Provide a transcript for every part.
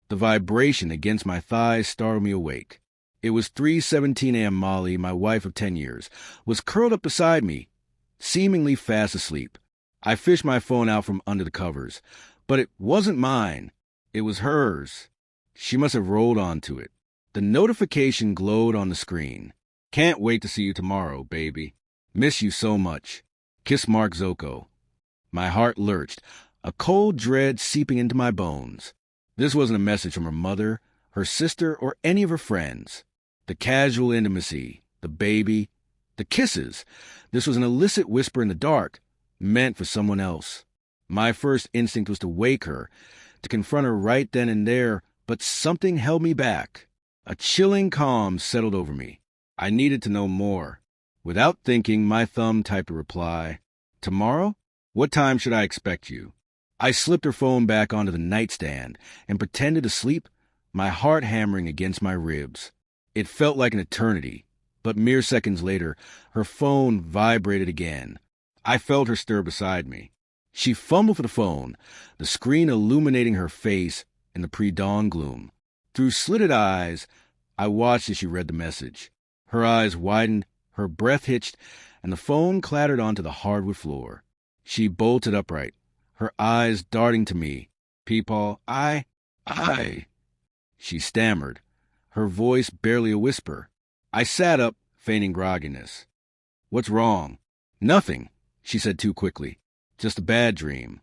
The vibration against my thighs startled me awake. It was 3:17 a.m. Molly, my wife of 10 years, was curled up beside me, seemingly fast asleep. I fished my phone out from under the covers, but it wasn't mine. It was hers. She must have rolled onto it. The notification glowed on the screen. Can't wait to see you tomorrow, baby. Miss you so much. Kiss Mark Zocco. My heart lurched, a cold dread seeping into my bones. This wasn't a message from her mother, her sister, or any of her friends. The casual intimacy, the baby, the kisses. This was an illicit whisper in the dark, meant for someone else. My first instinct was to wake her, to confront her right then and there, but something held me back. A chilling calm settled over me. I needed to know more. Without thinking, my thumb typed a reply. Tomorrow? What time should I expect you? I slipped her phone back onto the nightstand and pretended to sleep, my heart hammering against my ribs. It felt like an eternity, but mere seconds later, her phone vibrated again. I felt her stir beside me. She fumbled for the phone, the screen illuminating her face in the pre-dawn gloom. Through slitted eyes, I watched as she read the message. Her eyes widened, her breath hitched, and the phone clattered onto the hardwood floor. She bolted upright, her eyes darting to me. Peepaw, I. She stammered, her voice barely a whisper. I sat up, feigning grogginess. What's wrong? Nothing, she said too quickly. Just a bad dream.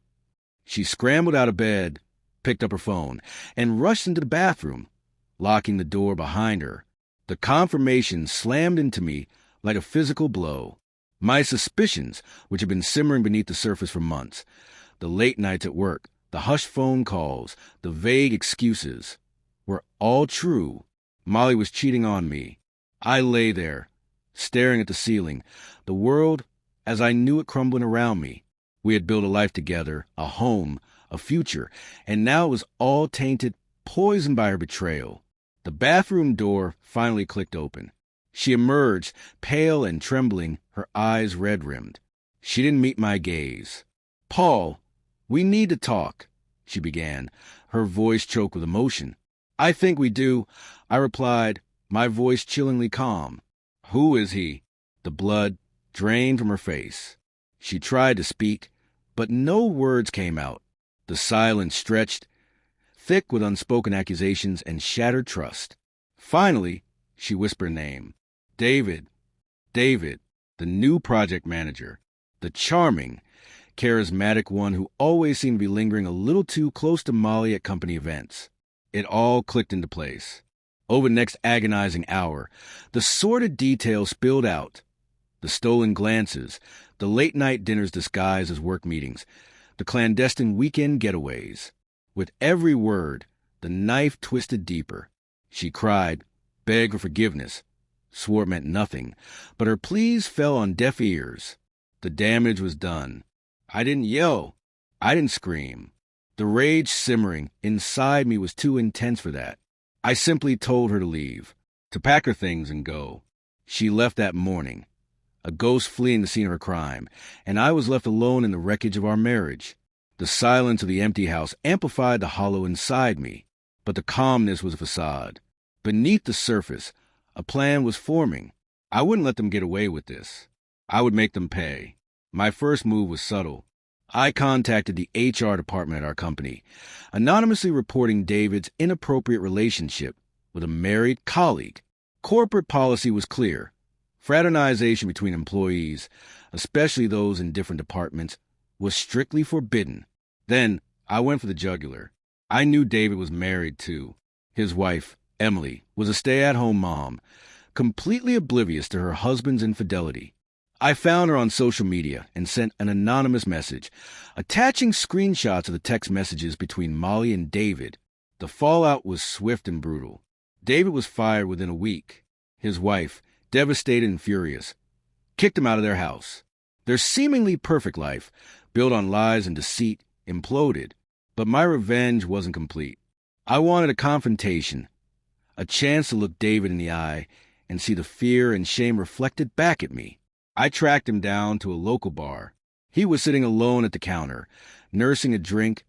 She scrambled out of bed, picked up her phone, and rushed into the bathroom, locking the door behind her. The confirmation slammed into me like a physical blow. My suspicions, which had been simmering beneath the surface for months, the late nights at work, the hushed phone calls, the vague excuses, were all true. Molly was cheating on me. I lay there, staring at the ceiling, the world as I knew it crumbling around me. We had built a life together, a home, a future, and now it was all tainted, poisoned by her betrayal. The bathroom door finally clicked open. She emerged, pale and trembling, her eyes red-rimmed. She didn't meet my gaze. Paul, we need to talk, she began, her voice choked with emotion. I think we do, I replied, my voice chillingly calm. Who is he? The blood drained from her face. She tried to speak, but no words came out. The silence stretched, thick with unspoken accusations and shattered trust. Finally, she whispered a name. David, the new project manager, the charming, charismatic one who always seemed to be lingering a little too close to Molly at company events. It all clicked into place. Over the next agonizing hour, the sordid details spilled out. The stolen glances, the late-night dinners disguised as work meetings, the clandestine weekend getaways. With every word, the knife twisted deeper. She cried, begged for forgiveness, swore it meant nothing, but her pleas fell on deaf ears. The damage was done. I didn't yell. I didn't scream. The rage simmering inside me was too intense for that. I simply told her to leave, to pack her things and go. She left that morning, a ghost fleeing the scene of her crime, and I was left alone in the wreckage of our marriage. The silence of the empty house amplified the hollow inside me, but the calmness was a facade. Beneath the surface, a plan was forming. I wouldn't let them get away with this. I would make them pay. My first move was subtle. I contacted the HR department at our company, anonymously reporting David's inappropriate relationship with a married colleague. Corporate policy was clear. Fraternization between employees, especially those in different departments, was strictly forbidden. Then I went for the jugular. I knew David was married, too. His wife, Emily, was a stay-at-home mom, completely oblivious to her husband's infidelity. I found her on social media and sent an anonymous message, attaching screenshots of the text messages between Molly and David. The fallout was swift and brutal. David was fired within a week. His wife, devastated and furious, kicked him out of their house. Their seemingly perfect life, built on lies and deceit, imploded. But my revenge wasn't complete. I wanted a confrontation, a chance to look David in the eye and see the fear and shame reflected back at me. I tracked him down to a local bar. He was sitting alone at the counter, nursing a drink,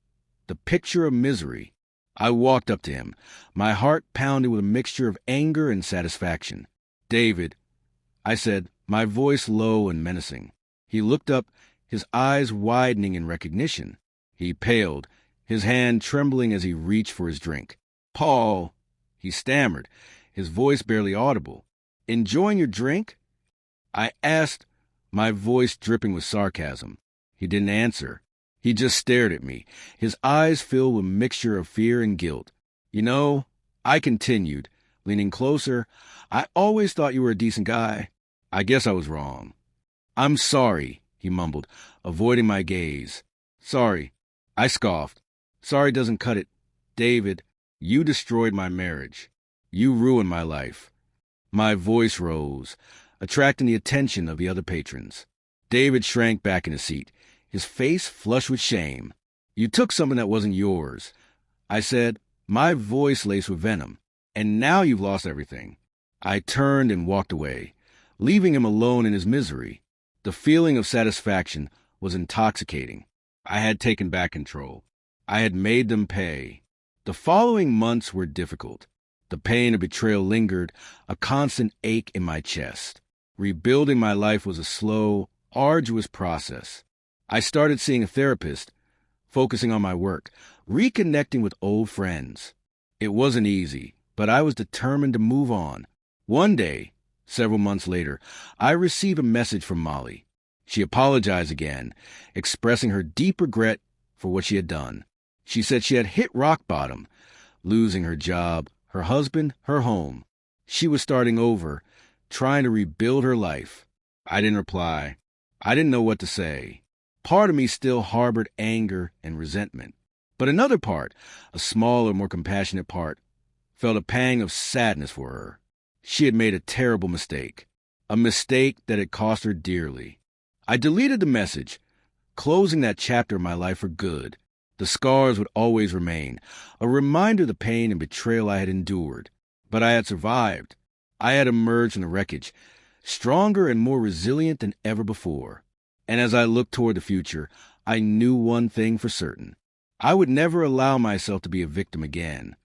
the picture of misery. I walked up to him, my heart pounding with a mixture of anger and satisfaction. "David," I said, my voice low and menacing. He looked up, his eyes widening in recognition. He paled, his hand trembling as he reached for his drink. "Paul," he stammered, his voice barely audible. "Enjoying your drink?" I asked, my voice dripping with sarcasm. He didn't answer. He just stared at me, his eyes filled with a mixture of fear and guilt. "You know," I continued, leaning closer, "I always thought you were a decent guy. I guess I was wrong." "I'm sorry," he mumbled, avoiding my gaze. "Sorry," I scoffed. "Sorry doesn't cut it. David, you destroyed my marriage. You ruined my life." My voice rose, attracting the attention of the other patrons. David shrank back in his seat, his face flushed with shame. "You took something that wasn't yours," I said, my voice laced with venom. "And now you've lost everything." I turned and walked away, leaving him alone in his misery. The feeling of satisfaction was intoxicating. I had taken back control. I had made them pay. The following months were difficult. The pain of betrayal lingered, a constant ache in my chest. Rebuilding my life was a slow, arduous process. I started seeing a therapist, focusing on my work, reconnecting with old friends. It wasn't easy, but I was determined to move on. One day, several months later, I received a message from Molly. She apologized again, expressing her deep regret for what she had done. She said she had hit rock bottom, losing her job, her husband, her home. She was starting over, trying to rebuild her life. I didn't reply. I didn't know what to say. Part of me still harbored anger and resentment. But another part, a smaller, more compassionate part, felt a pang of sadness for her. She had made a terrible mistake, a mistake that had cost her dearly. I deleted the message, closing that chapter of my life for good. The scars would always remain, a reminder of the pain and betrayal I had endured. But I had survived. I had emerged from the wreckage, stronger and more resilient than ever before. And as I looked toward the future, I knew one thing for certain. I would never allow myself to be a victim again.